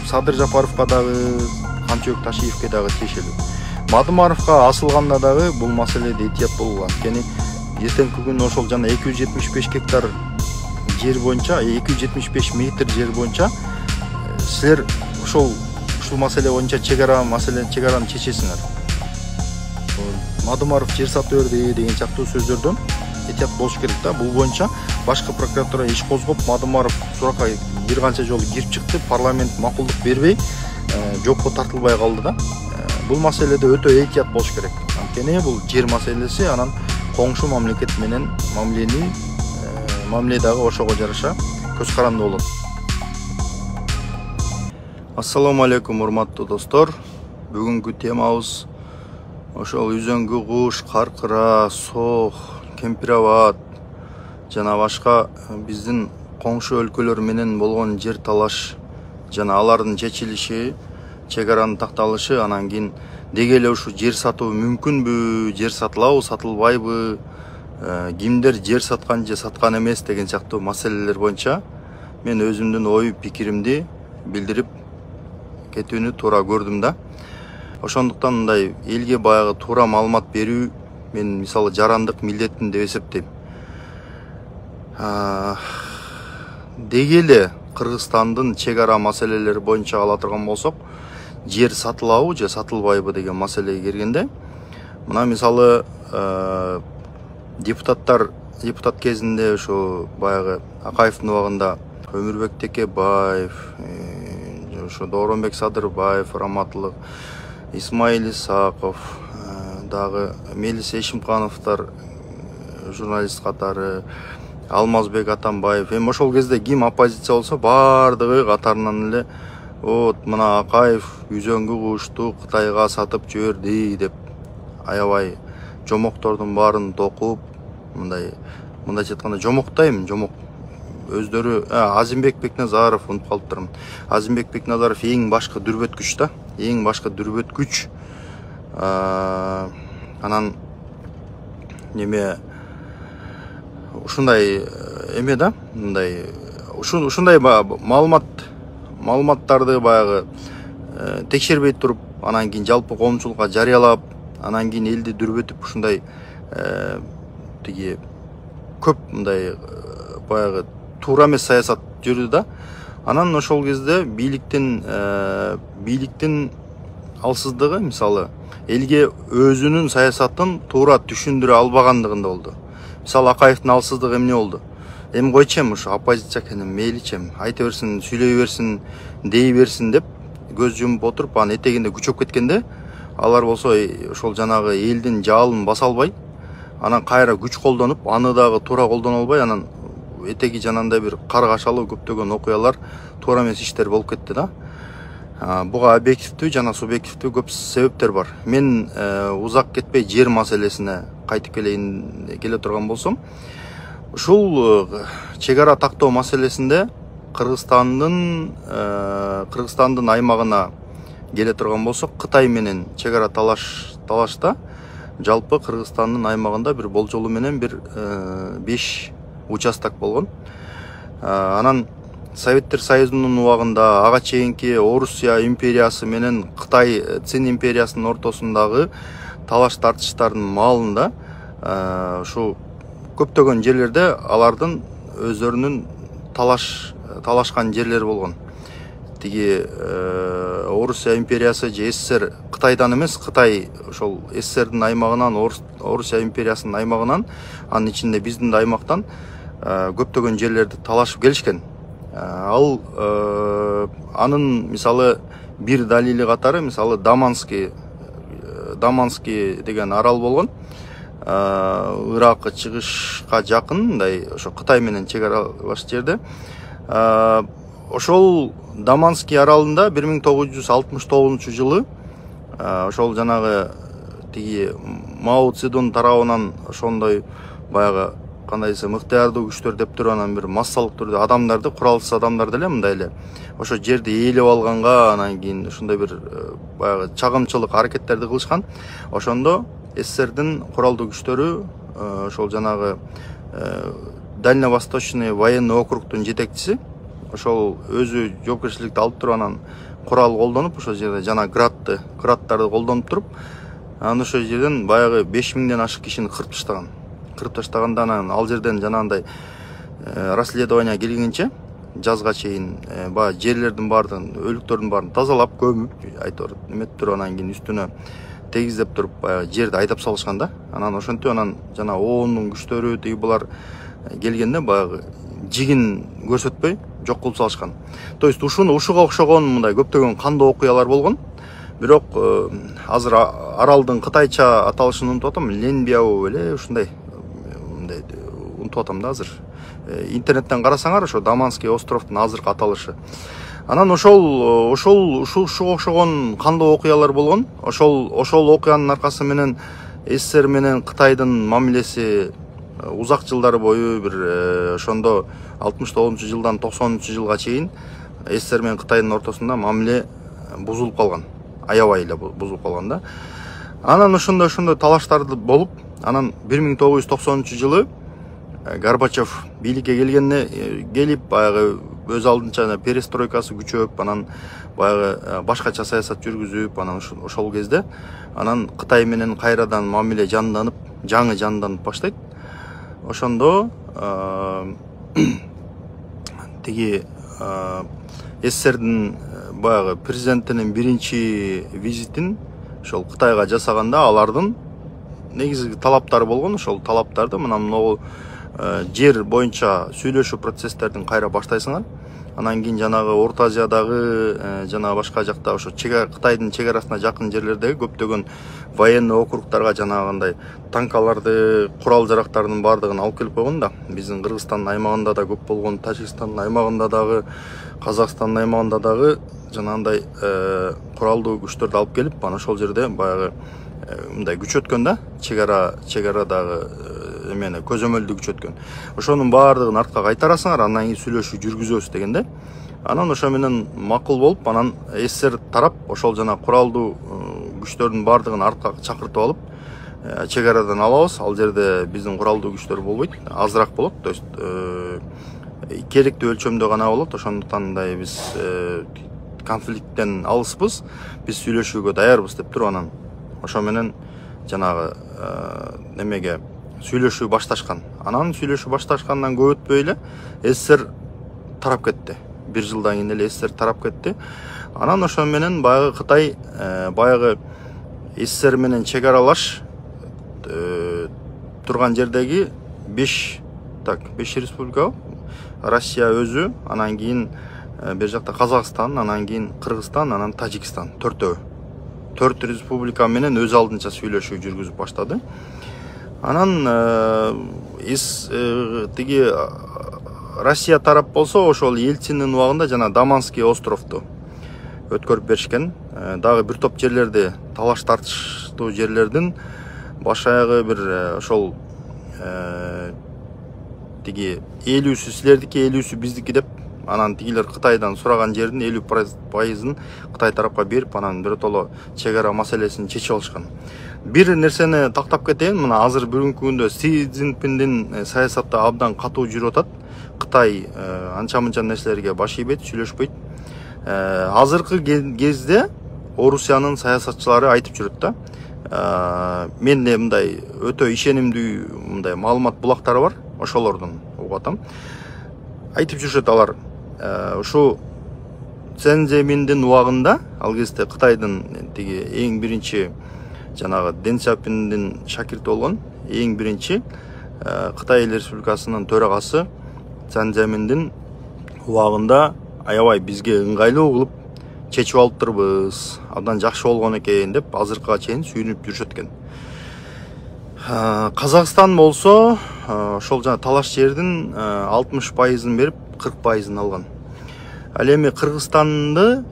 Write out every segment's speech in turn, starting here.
Садыр Жапаровка дагы, Канчыбек Ташиевке дагы тиешелүү. Мадымаровка асылганда дагы бул маселеде этият болуу. Анткени эртеңки күнү ошол жана 275 гектар жер боюнча, 275 метр жер боюнча силер ушул маселе боюнча чегараны чечесиңер. Мадымаров жер сатып берди деген сыяктуу сөздөрдөн этият болуш керек да. Бул боюнча башкы прокуратура иш козгоп, Мадымаров суракка бир канча жолу кирип чыкты, парламент макулдук бербей, жопко тартылбай калды да. Бул маселеде өтө этият болуш керек. Анткени бул жер маселеси, анан коңшу мамлекет менен мамиле дагы ошого жараша көз каранды болот. Ассаламу алейкум, урматтуу достор. Бүгүнкү темабыз ошол үзөңгү куш, каркыра, сох, кемпирабад жана башка биздин коңшу өлкөлөр менен болгон жер талаш жана алардын чечилиши, чегаранын такталышы, анан кийин деги эле ушу жер сатуу мүмкүнбү, жер сатылабы, сатылбайбы, кимдер жер саткан же саткан эмес деген сыяктуу маселелер боюнча мен өзүмдүн ой пикиримди билдирип кетүүнү туура көрдүм да. Ошондуктан мындай элге баягы туура маалымат берүү мен мисалы жарандык милдетим деп эсептейм. Деги эле Кыргызстандын чегара маселелери боюнча ала турган болсок, жер сатылабы же сатылбайбы деген маселеге келгенде, мына мисалы депутат кезинде ошо баягы Акаевдин убагында Өмүрбек Текебаев, ошо Дооронбек Садырбаев, Раматлык, Исмаил Исаков, дагы Мелис Эшимкановдор, журналист катары, Алмазбек Атамбаев, эми ошол кезде ким оппозиция болсо баардыгы катарынан эле вот мына Акаев үзөңгү кушту Кытайга сатып жиберди деп аябай жомоктордун баарын токуп, мындайча айтканда жомоктойм, өздөрү Азимбек Бекназаров, унутуп калыптырмын. Азимбек Бекназаров эң башкы дүрбөткүч да, эң башкы дүрбөткүч. Анан неме ушундай эме да, мындай ушундай маалыматтарды баягы текшербей туруп, анан кийин жалпы коомчулукка жарыялап, анан кийин элди дүрбөтүп ушундай тиги көп мындай баягы туура эмес саясат жүрдү да. Анан ошол кезде бийликтин алсыздыгы, мисалы элге өзүнүн саясатын туура түшүндүрө албагандыгында болду. Мисалы Акаевдин алсыздыгы эмне болду? Эми койчем, ушу оппозиция экенин мейличем, айта берсин, сүйлөй берсин, дей берсин деп көз жумуп отуруп, анан этегинде күчөп кеткенде, алар болсо ошол жанагы элдин жалын баса албай, анан кайра күч колдонуп, аны дагы туура колдоно албай, анан этеги жанагындай бир каргашалуу көптөгөн окуялар, туура эмес иштер болуп кетти да. Буга объективдүү жана субъективдүү көп себептер бар. Мен узак кетпей жер маселесине кайтып келе турган болсом, ушул чегара тактоо маселесинде Кыргызстандын аймагына келе турган болсок, Кытай менен чегара талашта жалпы Кыргызстандын аймагында бир болжолу менен бир 5 участок болгон. Анан Советтер Союзунун убагында ага чейинки Орусия империясы менен Кытай Цин империясынын ортосундагы талаш тартыштардын маалында ушу көптөгөн жерлерде алардын өздөрүнүн талашкан жерлери болгон. Тиги Орусия империясы же СССР Кытайдан эмес, Кытай ошол СССРдин аймагынан, Орусия империясынын аймагынан, анын ичинде биздин аймактан көптөгөн жерлерди талашып келишкен. Ал анын мисалы бир далили катары, мисалы Даманский деген арал болгон. Иракка чыгышка жакын, мындай ошо Кытай менен чегаралаш жерде. Ошол Даманский аралында 1969 жылы ошол жанагы тиги Мао Цзедун тарабынан ошондой баягы кандай десем ыктыярдуу күчтөр деп туруп, анан бир массалык түрдө адамдарды, куралсыз адамдарды эле мындай эле ошо жерди ээлеп алганга, анан кийин ушундай бир баягы чагымчылык аракеттерди кылышкан. Ошондо СССРдин куралдуу күчтөрү ошол жанагы Дальневосточный военный округтун жетекчиси ошол өзү жоопкерчиликти алып туруп, анан курал колдонуп ошол жерде жана градтарды колдонуп туруп, анан ошол жерден баягы 5000ден ашык кишини кырып таштаганда анан ал жерден жанагындай расследование келгенче жазга чейин баягы жерлердин баардыгын, өлүктөрдүн баарын тазалап, көмүп, айтор эметип туруп, анан кийин үстүнө тегиздеп туруп баягы жерди айдап салышкан да. Анан ошентип анан жана оондун күчтөрү тиги булар келгенде баягы жигин көрсөтпөй жок кылып салышкан. То есть ушуга окшогон мындай көптөгөн кандуу окуялар болгон. Бирок азыр аралдын кытайча аталышын унутуп атам, Ленбяо эле ушундай унутуп атам да азыр. Интернеттен карасаңар ошо Даманский островдун азыркы аталышы. Анан ушуга окшогон кандуу окуялар болгон. Ошол окуянын аркасы менен СССР менен Кытайдын мамилеси узак жылдар бою бир ошондо 69-жылдан 90-жылга чейин СССР менен Кытайдын ортосунда мамиле бузулуп калган. Аябай эле бузулуп калган да. Анан ошондой талаштарды болуп, анан 1990-жылы Горбачев бийликке келип баягы өз алдынча перестройкасы күчөп, анан баягы башкача саясат жүргүзүп, анан ошол кезде анан Кытай менен кайрадан мамиле жаңы жанданып баштайт. Ошондо тиги СССРдин баягы президентинин биринчи визитин ошол Кытайга жасаганда алардын негизги талаптары болгон. Ошол талаптарды мына жер боюнча сүйлөшүү процесстердин кайра баштайсыңар. Анан кийин жанагы Орто Азиядагы жана башка жакта ошо Кытайдын чегарасына жакын жерлердеги көптөгөн военный округдарга жанагындай танкаларды, курал жарактардын баардыгын алып келип койгон да. Биздин Кыргызстандын аймагында да көп болгон, Тажикстандын аймагында дагы, Казакстандын аймагында дагы жанагындай куралдуу күчтөрдү алып келип, анан ошол жерде баягы мындай күч өткөн да, чегарадагы эмени көзөмөлдү күч өткөн. Ошонун баардыгын артка кайтарасыңар, андан кийин сүйлөшүү жүргүзөбүз дегенде. Анан ошо менен макул болуп, анан СССР тарап ошол жана куралдуу күчтөрдүн баардыгын артка чакыртып алып, чегарадан алабыз. Ал жерде биздин куралдуу күчтөр болбойт, азыраак болот. То есть керектүү өлчөмдө гана болот. Ошондуктан биз конфликттен алыспыз, биз сүйлөшүүгө даярбыз деп туруп, анан ошо менен жанагы немеге сүйлөшүү башташкан. Анан сүйлөшүү башташкандан көп өтпөй эле СССР тарап кетти. 1 жылдан кийин эле СССР тарап кетти. Анан ошо менен баягы Кытай баягы СССР менен чегаралаш турган жердеги 5 республика, Россия өзү, анан кийин бер жакта Казакстан, анан кийин Кыргызстан, анан Тажикстан, 4 республика менен өз алдынча сүйлөшүү жүргүзүп баштады. Анан тиги Россия тарап болсо, ошол Ельциндин убагында жана Даманский островду өткөрүп беришкен. Дагы бир топ жерлерди, талаш тартыштуу жерлердин башаягы бир ошол тиги 50-сү силердики, 50-сү биздики деп, анан тигилер Кытайдан сураган жердин 50%-ын Кытай тарапка берип, анан биротоло чегара маселесин чечип алышкан. Бир нерсени тактап кетейин, мына азыр бүгүнкү күндө Си Цзиньпиндин саясаты абдан катуу жүрүп атат. Кытай анча-мынча нерселерге баш ийбейт, сүйлөшпөйт. Азыркы кезде Орусиянын саясатчылары айтып жүрөт да. Менде мындай өтө ишенимдүү мындай маалымат булактары бар, ошолордун угуп атам. Айтып жүрүшөт алар. Ушу Цзэн Цзэминдин убагында, ал кезде Кытайдын тиги эң биринчи жанагы Дэн Сяопиндин шакирти болгон, эң биринчи Кытай Эл Республикасынын төрагасы Цзэн Цзэминдин убагында аябай бизге ыңгайлуу кылып чечип алыптырбыз, абдан жакшы болгон экен деп азыркыга чейин сүйүнүп жүрүшөт экен. Казакстан болсо, ошол жана талаш жердин 60%-ын берип, 40%-ын алган. Ал эми Кыргызстанда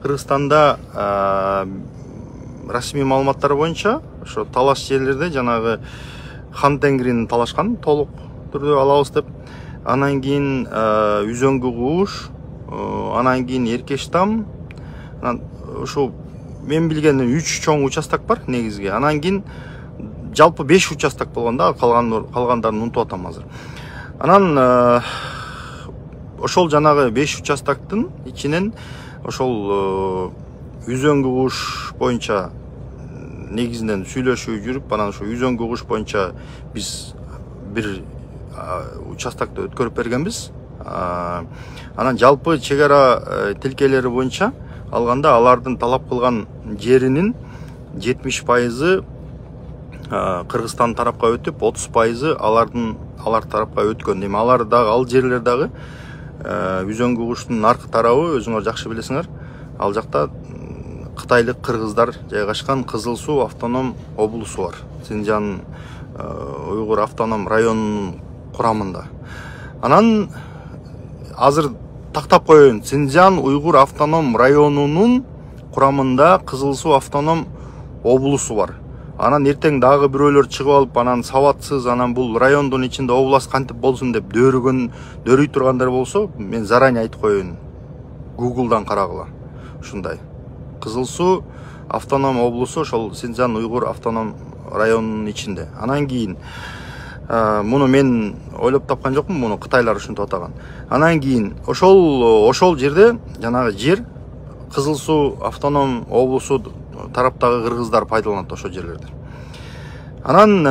расмий маалыматтар боюнча ошо талаш жерлерде жанагы Хан Тенгрини талашкан, толук түрдө алабыз деп. Анан кийин Үзөңгү кууш, анан кийин Эркештам, анан ошо мен билгенден 3 чоң участок бар негизги. Анан кийин жалпы 5 участок болгон да, калгандарын унутуп атам азыр. Анан ошол жанагы 5 участоктун ичинен ошол үзөңгү куш боюнча негизинен сүйлөшүү жүрүп, анан ошо үзөңгү куш боюнча биз бир участокто өткөрүп бергенбиз. Анан жалпы чек ара тилкелери боюнча алганда алардын талап кылган жеринин 70% Кыргызстан тарапка өтүп, 30% алар тарапка өткөн. Эми алар дагы, ал жерлер дагы үзөңгү куштун аркы тарабы, өзүңөр жакшы билесиңер, ал жакта кытайлык кыргыздар жайгашкан Кызыл Суу автоном облусу бар. Синжан уйгур автоном районунун курамында. Анан азыр тактап коеюн, Синжан уйгур автоном районунун курамында Кызыл Суу автоном облусу бар. Анан эртең дагы бирөөлөр чыгып алып, анан сабатсыз, анан бул райондун ичинде область кантип болсун деп дөрүй тургандар болсо, мен заранее айтып коеюн, Google'дан карагыла. Ушундай. Кызыл Суу автоном облусу ошол Синжан уйгур автоном районунун ичинде. Анан кийин муну мен ойлоп тапкан жокмун, муну кытайлар ушинтип атаган. Анан кийин ошол жерде жанагы жер Кызыл Суу автоном облусу тараптагы кыргыздар пайдаланат ошол жерлерди. Анан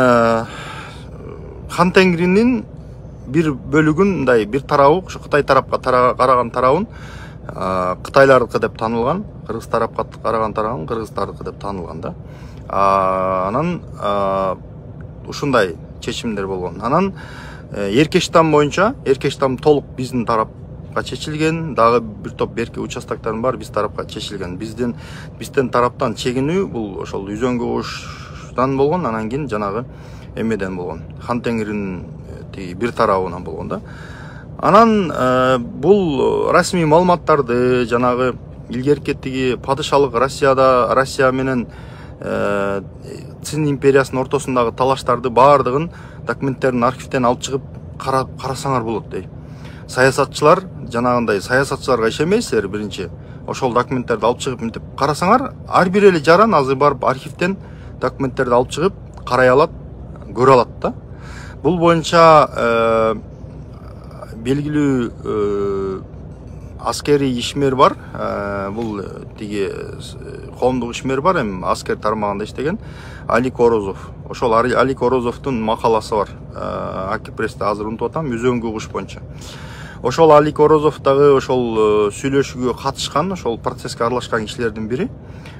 Хан Тенгринин бир бөлүгүн, мындай бир тарабы, ошо Кытай тарапка караган тарабын кытайлардыкы деп таанылган, кыргыз тарапка караган тарабын кыргыздардыкы деп таанылган да. Анан ушундай чечимдер болгон. Анан Эркештам боюнча, Эркештам толук биздин тарапка чечилген, дагы бир топ берки участоктордун баары биз тарапка чечилген. Биздин тараптан чегинүү бул ошол үзөңгү куштан болгон, анан кийин жанагы эмеден болгон. Хан Тенгринин бир тарабынан болгон да. Анан бул расмий маалыматтарды жанагы илгеркетиги падышалык Россия менен Цин империясынын ортосундагы талаштарды баардыгын документтерин архивден алып чыгып карасаңар болот дей. Саясатчылар жанагындай саясатчыларга ишенбейсиздер биринчи. Ошол документтерди алып чыгып мынтип карасаңар, ар бир эле жаран азыр барып архивден документтерди алып чыгып карай алат, көрө алат да. Бул боюнча белгилүү аскерий ишмер бар. Бул тиги коомдук ишмер бар, эми аскер тармагында иштеген Алик Орозов. Ошол Алик Орозовдун макаласы бар. Акипрессте азыр унутуп атам, үзөңгү куш боюнча. Ошол Алик Орозов дагы ошол сүйлөшүүгө катышкан, ошол процесске аралашкан кишилердин бири.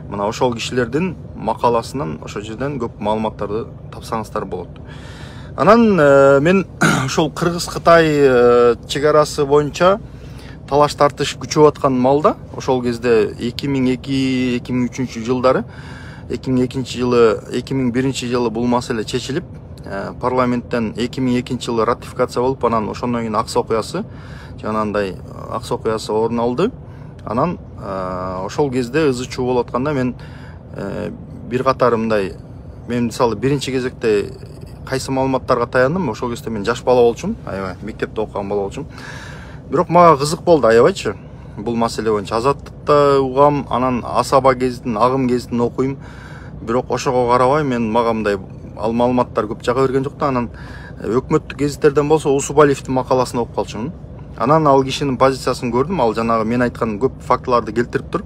Мына ошол кишилердин макаласынан ошол жерден көп маалыматтарды тапсаңыздар болот. Анан мен ошол Кыргыз-Кытай чек арасы боюнча талаш тартыш күчөп аткан малда, ошол кезде 2002-2003 жылдары, 2001 жылы бул маселе чечилип, парламенттен 2002 жылы ратификация болуп, анан ошондон кийин Аксы окуясы, жанагындай Аксы окуясы орун алды. Анан ошол кезде ызы-чуу болуп атканда мен бир катар мындай, мен мисалы биринчи кезекте кайсы маалыматтарга таяндым, ошол кезде мен жаш бала болчумун, аябай мектепте окуган бала болчумун. Бирок мага кызык болду аябайчы бул маселе боюнча. Азаттыкта угам, анан Асаба гезитин, Агым гезитин окуйм. Бирок ошого карабай мага мындай ал маалыматтар көп жага берген жок да. Анан өкмөттүк гезиттерден болсо Усубалиевдин макаласын окуп калчумун. Анан ал кишинин позициясын көрдүм. Ал жанагы мен айткан көп фактыларды келтирип тур.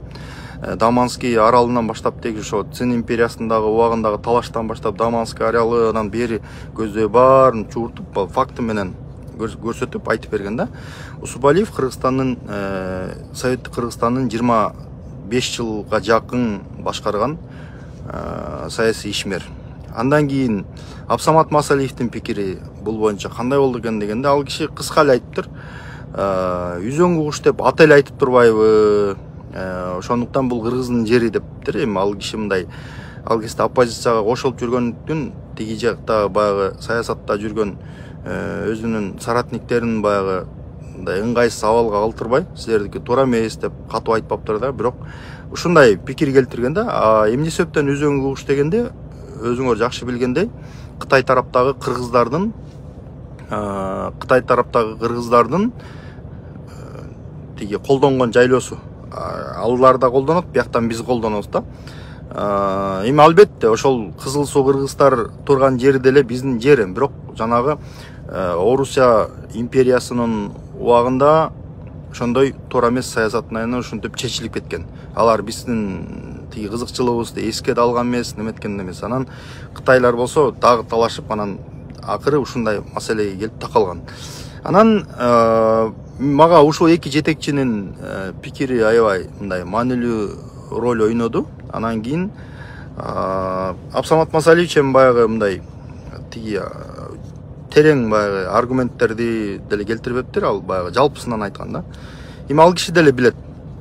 Даманский аралынан баштап теги ошо Цин империясындагы убагындагы талаштан баштап Даманский аралы, анан бери көздөй баарын чууртуп, факты менен көрсөтүп айтып берген да. Усубалиев Кыргызстандын Советтик Кыргызстандын 25 жылга жакын башкарган саясий ишмер. Андан кийин Абсамат Масалиевдин пикири бул боюнча кандай болду экен дегенде, ал киши кыска эле айтыптыр. Үзөңгү куш деп ат эле айтып турбайбы? Ошондуктан бул кыргыздын жери дептир. Эми ал киши мындай, ал кезде оппозицияга кошулуп жүргөндүктөн тиги жакта баягы саясатта жүргөн өзүнүн соратниктерин баягы мындай ыңгайсыз абалга калтырбай, силердики туура эмес деп катуу айтпаптыр да. Бирок ушундай пикир келтирген да. Эмне себептен үзөңгү куш дегенде, өзүңөр жакшы билгендей, Кытай тараптагы кыргыздардын тиги колдонгон жайлоосу. Алар да колдонот, бияктан биз колдонобуз да. Эми албетте ошол Кызыл Суу кыргыздар турган жери деле биздин жер. Бирок жанагы Орусия империясынын убагында ошондой туура эмес саясаттын айынан ушинтип чечилип кеткен. Алар биздин тиги кызыкчылыгыбызды эске да алган эмес, неметкен эмес. Анан Кытайлар болсо дагы талашып, анан акыры ушундай маселеге келип такалган. Анан мага ушул эки жетекчинин пикири аябай мындай маанилүү роль ойноду. Анан кийин Абсамат Масалиевич баягы мындай тиги терең баягы аргументтерди деле келтирбептир, ал баягы жалпысынан айткан да. Эми ал киши деле билет,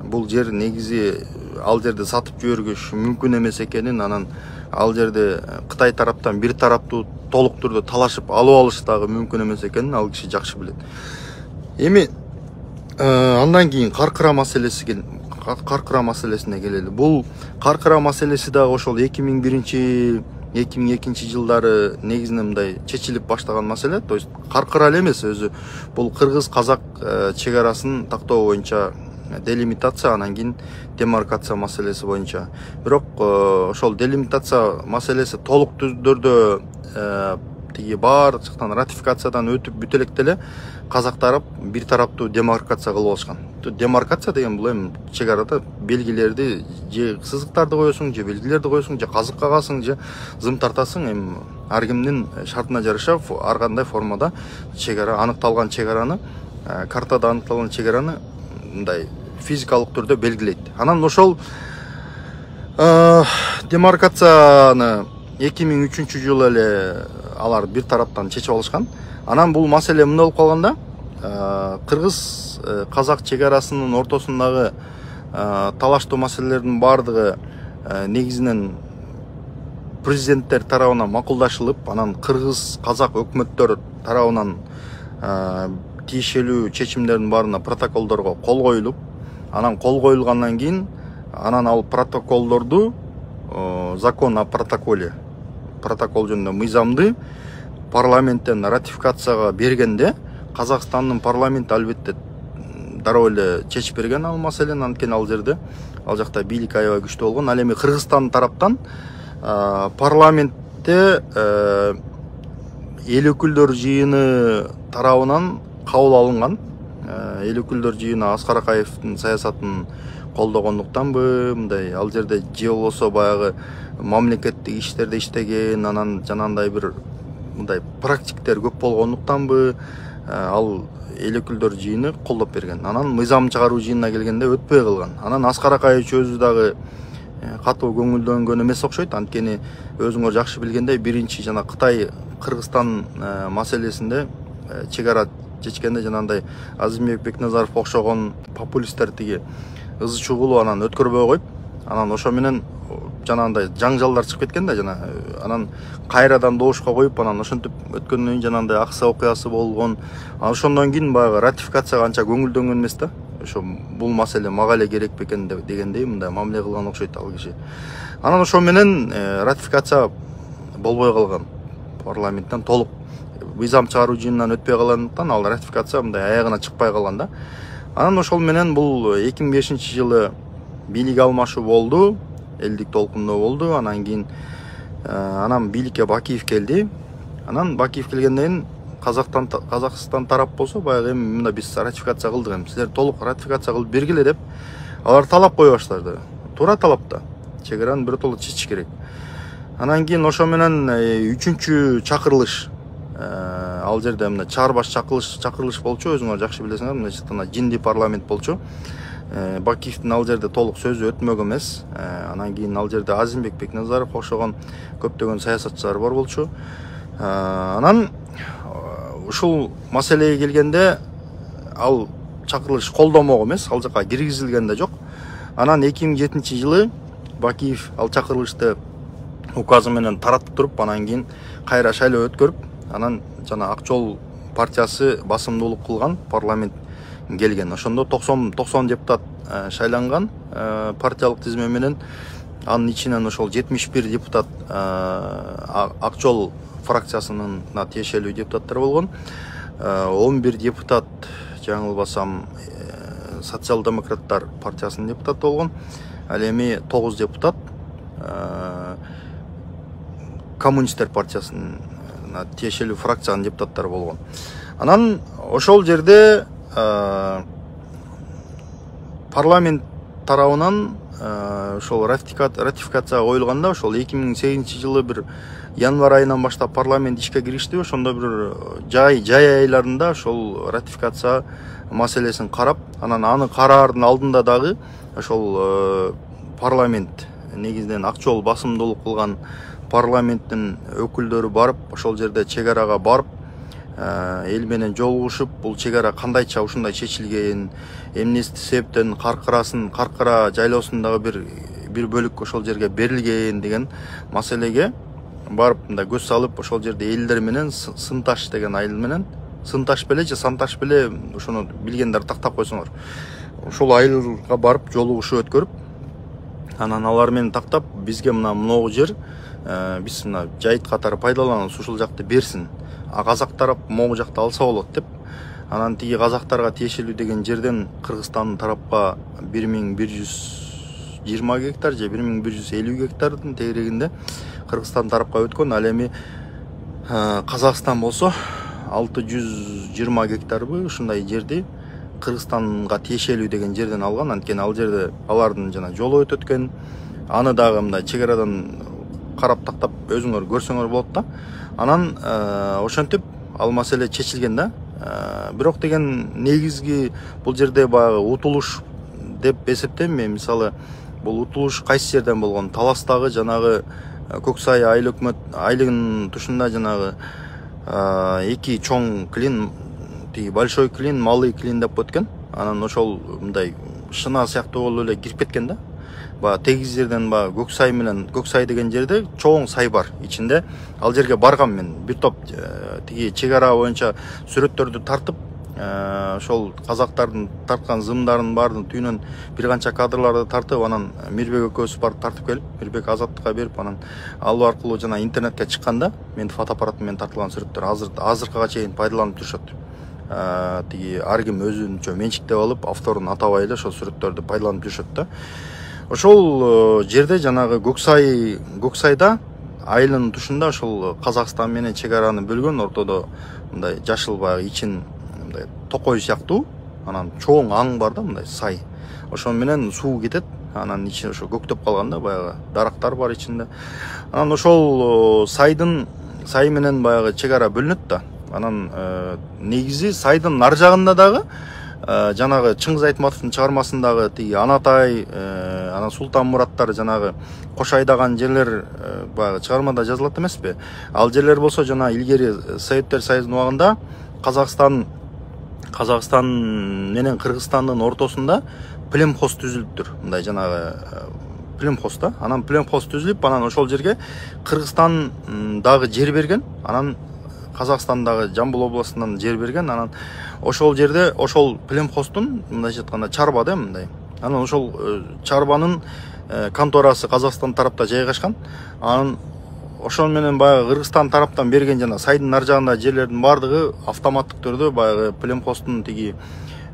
бул жер негизи ал жерди сатып жибергүш мүмкүн эмес экенин, анан ал жерде Кытай тараптан бир тараптуу толук түрдө талашып алып алыш дагы мүмкүн эмес экенин ал киши жакшы билет. Эми андан кийин каркыра маселесине келели. Бул каркыра маселеси дагы ошол 2001-2002 жылдары негизинен мындай чечилип баштаган маселе. То есть каркыра эле эмес, өзү бул кыргыз-казак чегарасын тактоо боюнча делимитация, анан кийин демаркация маселеси боюнча. Бирок ошол делимитация маселеси толук түрдө тиги баардык жактан ратификациядан өтүп бүтө электе эле казак тарап бир тараптуу демаркация кылып алышкан. Демаркация деген бул эми чегарада белгилерди, же сызыктарды коесуң, же белгилерди коесуң, же казык кагасың, же зым тартасың. Эми ар кимдин шартына жараша ар кандай формада чегара аныкталган чегараны, картада аныкталган чегараны мындай физикалык түрдө белгилейт. Анан ошол демаркацияны 2003 жылы эле алар бир тараптан чечип алышкан. Анан бул маселе мындай болуп калганда, кыргыз казак чегарасынын ортосундагы талаштуу маселелердин баардыгы негизинен президенттер тарабынан макулдашылып, анан кыргыз казак өкмөттөр тарабынан тиешелүү чечимдердин баарына протоколдорго кол коюлуп, анан кол коюлгандан кийин анан ал протоколдорду закон о протоколе, протокол жөнүндө мыйзамды парламенттен ратификацияга бергенде, Казакстандын парламенти албетте дароо эле чечип берген ал маселени. Анткени ал жерде ал жакта бийлик аябай күчтүү болгон. Ал эми Кыргызстан тараптан парламентте эл өкүлдөр жыйыны тарабынан кабыл алынган. Эл өкүлдөр жыйыны Аскар Акаевдин саясатын колдогондуктанбы, мындай ал жерде же болбосо баягы мамлекеттик иштерде иштеген, анан жанагындай бир мындай практиктер көп болгондуктанбы ал эл өкүлдөр жыйыны колдоп берген. Анан мыйзам чыгаруу жыйынына келгенде өтпөй калган. Анан Аскар Акаевич өзү дагы катуу көңүлдөнгөн эмес окшойт. Анткени өзүңөр жакшы билгендей, биринчи жана Кытай Кыргызстан маселесинде чегара чечкенде жанагындай Азимбек Бекназаров окшогон популисттер тиги ызы чугулуп анан өткөрбөй коюп, анан ошо менен жанагындай жаңжалдар чыгып кеткен да, жана анан кайрадан добушка коюп, анан ошентип өткөндөн кийин жанагындай акса окуясы болгон. Ошондон кийин баягы ратификацияга анча көңүлдөнгөн эмес да. Ошо бул маселе мага эле керек бекен дегендей мындай мамиле кылган окшойт ал киши. Анан ошо менен ратификация болбой калган. Парламенттен толук мыйзам чыгаруу жыйынынан өтпөй калгандыктан ал ратификация мындай аягына чыкпай калган да. Анан ошол менен бул 2005 жылы бийлик алмашуу болду, элдик толкундоо болду. Анан кийин анан бийликке Бакиев келди. Анан Бакиев келгенден кийин Казакстан тарап болсо, баягы эми мында биз ратификация кылдык, эми силер толук ратификация кылып бергиле деп алар талап кое баштады. Туура талап да. Чегараны биротоло чечиш керек. Анан кийин ошо менен 3-чү чакырылыш, ал жерде мына чаарбаш чакырылыш болчу, өзүңөр жакшы билесиңер, мына жактан жинди парламент болчу. Бакиевдин ал жерде толук сөзү өтмөгөн эмес. Анан кийин ал жерде Азимбек Бекназаров окшогон көптөгөн саясатчылар бар болчу. Анан ушул маселеге келгенде ал чакырылыш колдомок эмес, ал жака киргизилген да жок. Анан 2007 жылы Бакиев ал чакырылышты указы менен таратып туруп, анан кийин кайра шайлоо өткөрүп, анан жана Ак жол партиясы басымдуулук кылган парламент келген. Ошондо 90 депутат шайланган партиялык тизме менен. Анын ичинен ошол 71 депутат Ак жол фракциясынын тиешелүү депутаттар болгон. 11 депутат, жаңылбасам, социал-демократтар партиясынын депутаты болгон. Ал эми 9 депутат коммунисттер партиясынын тиешелүү фракциянын депутаттары болгон. Анан ошол жерде парламент тарабынан ошол ратификацияга коюлганда ошол 2008-жылы бир январь айынан баштап парламент ишке киришти. Ошондо бир жай айларында ошол ратификация маселесин карап, анан аны караардын алдында дагы ошол парламент негизинен ак жол басымдуулук кылган парламенттин өкүлдөрү барып, ошол жерде чек арага барып, эл менен жолугушуп, бул чек ара кандайча ушундай чечилген, эмне себептен каркара жайлоосундагы бир бөлүк ошол жерге берилген деген маселеге барып мындай көз салып, ошол жерде элдер менен Сынташ деген айыл менен, Сынташ беле же Санташ беле, ошону билгендер тактап койсоңор, ошол айылга барып жолугушуу өткөрүп, анан алар менен тактап, бизге мына жер биз мына жайыт катары пайдаланабыз, ушул жакты берсин, а казак тарап могу жакты алса болот деп. Анан тиги казактарга тиешелүү деген жерден Кыргызстандын тарапка 1120 гектар же 1150 гектардын тегерегинде Кыргызстан тарапка өткөн. Ал эми Казакстан болсо 620 гектарбы ушундай жерди Кыргызстанга тиешелүү деген жерден алган. Анткени ал жерде алардын жана жолу өтөт экен. Аны дагы мындай чек арадан карап тактап өзүңөр көрсөңөр болот да. Анан ошентип ал маселе чечилген да. Бирок деген негизги бул жерде баягы утулуш деп эсептейм мен. Мисалы, бул утулуш кайсы жерден болгон? Таластагы жанагы Көксай айыл өкмөт айылынын тушунда жанагы эки чоң клин, тиги большой клин, малый клин деп өткөн. Анан ошол мындай шына сыяктуу болуп эле кирип кеткен да. Тегиз жерден Көксай менен, Көксай деген жерде чоң сай бар ичинде. Ал жерге баргам мен. Бир топ тиги чек ара боюнча сүрөттөрдү тартып, ошол казактардын тарткан зымдарын баардын түйүнөн бир канча кадрларды тартып, анан Мирбек экөөбүз барып тартып келип, Мирбек Азаттыкка берип, анан ал аркылуу жана интернетке чыкканда менин фотоаппаратым менен тартылган сүрөттөр азыркыга чейин пайдаланып жүрүшөт. Тиги ар ким өзүнчө менчиктеп алып, авторун атабай эле ошол сүрөттөрдү пайдаланып жүрүшөт да. Ошол жерде жанагы Көксайда айылынын тушунда ошол Казакстан менен чек араны бөлгөн, ортодо мындай жашыл баягы ичин мындай токой сыяктуу, анан чоң аң бар да, мындай сай. Ошон менен суу кетет, анан ичи ошо көктөп калганда баягы дарактар бар ичинде. Анан ошол сай менен баягы чек ара бөлүнөт да. Анан негизи сайдын нар жагында дагы жанагы Чыңгыз Айтматовдун чыгармасындагы тиги Анатай, анан Султан Мураттар жанагы кош айдаган жерлер баягы чыгармада жазылат эмеспи? Ал жерлер болсо жана илгери Советтер Союзунун убагында Казакстан менен Кыргызстандын ортосунда пленхоз түзүлүптүр. Мындай жанагы пленхоз да. Анан пленхоз түзүлүп, анан ошол жерге Кыргызстан дагы жер берген, анан Казакстандагы Жамбыл областынан жер берген. Анан ошол жерде ошол пленхоздун мындайча айтканда чарба да мындай. Анан ошол чарбанын конторасы Казакстан тарапта жайгашкан. Анан ошол менен баягы Кыргызстан тараптан берген жана сайдын нар жагында жерлердин баардыгы автоматтык түрдө баягы пленхоздун тиги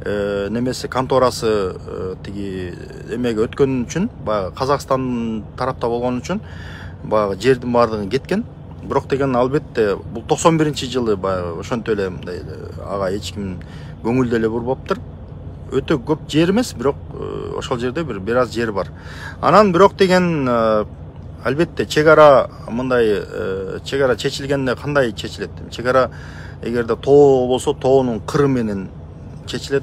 немеси конторасы тиги эмеге өткөн үчүн, баягы Казакстан тарапта болгон үчүн баягы жердин баардыгы кеткен. Бирок деген албетте бул 91-жылы баягы ошонтип эле мындай ага эч ким көңүл деле бурбаптыр. Өтө көп жер эмес, бирок ошол жерде бир аз жер бар. Анан бирок деген албетте чек ара мындай чек ара чечилгенде кандай чечилет? Чек ара эгерде тоо болсо тоонун кыры менен чечилет.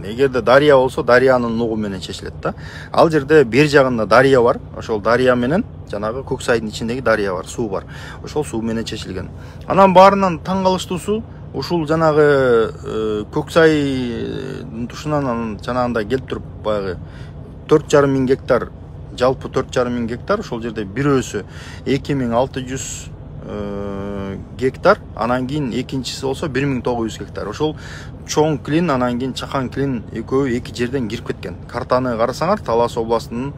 Эгерде дарыя болсо дарыянын нугу менен чечилет да. Ал жерде бер жагында дарыя бар. Ошол дарыя менен жанагы Көксайдын ичиндеги дарыя бар, суу бар. Ошол суу менен чечилген. Анан баарынан таң калыштуусу ушул жанагы Көксайдын тушунан жанагында келип туруп баягы 4,5 миң гектар, жалпы 4,5 миң гектар, ошол жерде бирөөсү 2600 гектар, анан кийин экинчиси болсо 1900 гектар. Ошол чоң клин, анан кийин чакан клин экөө эки жерден кирип кеткен. Картаны карасаңар, Талас областынын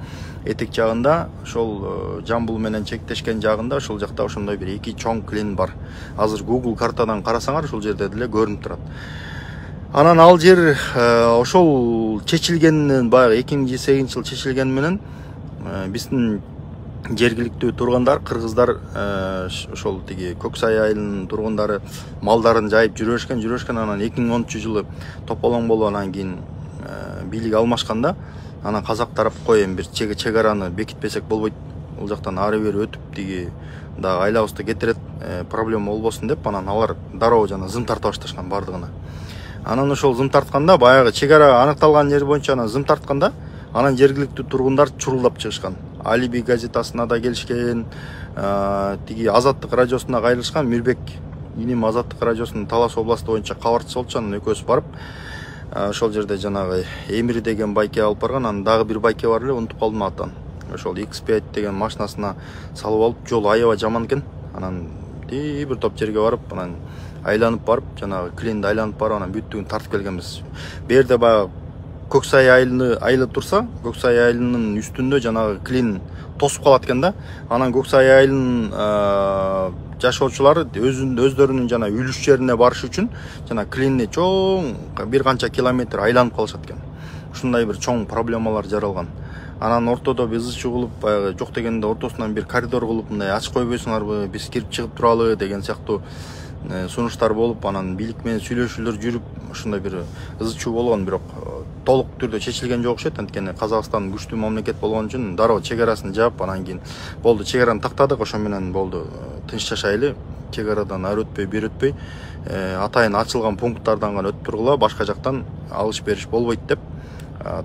этек жагында, ошол Жамбыл менен чектешкен жагында, ошол жакта ошондой бир эки чоң клин бар. Азыр Google картадан карасаңар, ошол жерде деле көрүнүп турат. Анан ал жер ошол чечилгенден баягы 2008-жылы чечилген менен биздин жергиликтүү тургундар, кыргыздар ошол тиги Көксай айылынын тургундары малдарын жайып жүрөшкөн. Анан 2010-жылы тополоң болуп, анан кийин бийлик алмашканда анан казак тарап кой эми бир чек араны бекитпесек болбойт, бул жактан ары бери өтүп тиги дагы айлабызды кетирет, проблема болбосун деп анан алар дароо жана зым тарта башташкан бардыгына. Анан ошол зым тартканда баягы чек ара аныкталган жер боюнча анан зым тартканда анан жергиликтүү тургундар чурулдап чыгышкан. Алиби газетасына да келишкен, тиги Азаттык радиосуна кайрылышкан. Мирбек иним Азаттык радиосунун Талас областы боюнча кабарчысы болчу, анан экөөбүз барып ошол жерде жанагы Эмири деген байке алып барган. Анан дагы бир байке бар эле, унутуп калдым атын. Ошол X5 деген машинасына салып алып, жол аябай жаман экен. Анан бир топ жерге барып, анан айланып барып, жанагы Клинди айланып барып, анан бүттүгүн тартып келгенбиз. Берде баягы Көксай айылы турса, Көксай айылынын үстүндө жанагы Клин тосуп калат экен да. Анан Көксай айылынын жашоочулары өздөрүнүн жана үлүш жерине барыш үчүн жана Клинни чоң бир канча километр айланып калышат экен. Ушундай бир чоң проблемалар жаралган. Анан ортодо биз ызчуу кылып, баягы жок дегенде ортосунан бир коридор кылып, мындай ачып койбойсуңарбы, биз кирип чыгып туралы деген сыяктуу сунуштар болуп, анан бийлик менен сүйлөшүүлөр жүрүп, ушундай бир ызчуу болгон, бирок толук түрдө чечилген жок окшойт. Анткени Казакстан күчтүү мамлекет болгон үчүн дароо чек арасын жаап, анан кийин болду, чек араны тактадык, ошо менен болду, тынч жашайлы, чек арадан ары өтпөй, бери өтпөй, атайын ачылган пункттардан гана өтүп тургула, башка жактан алыш бериш болбойт деп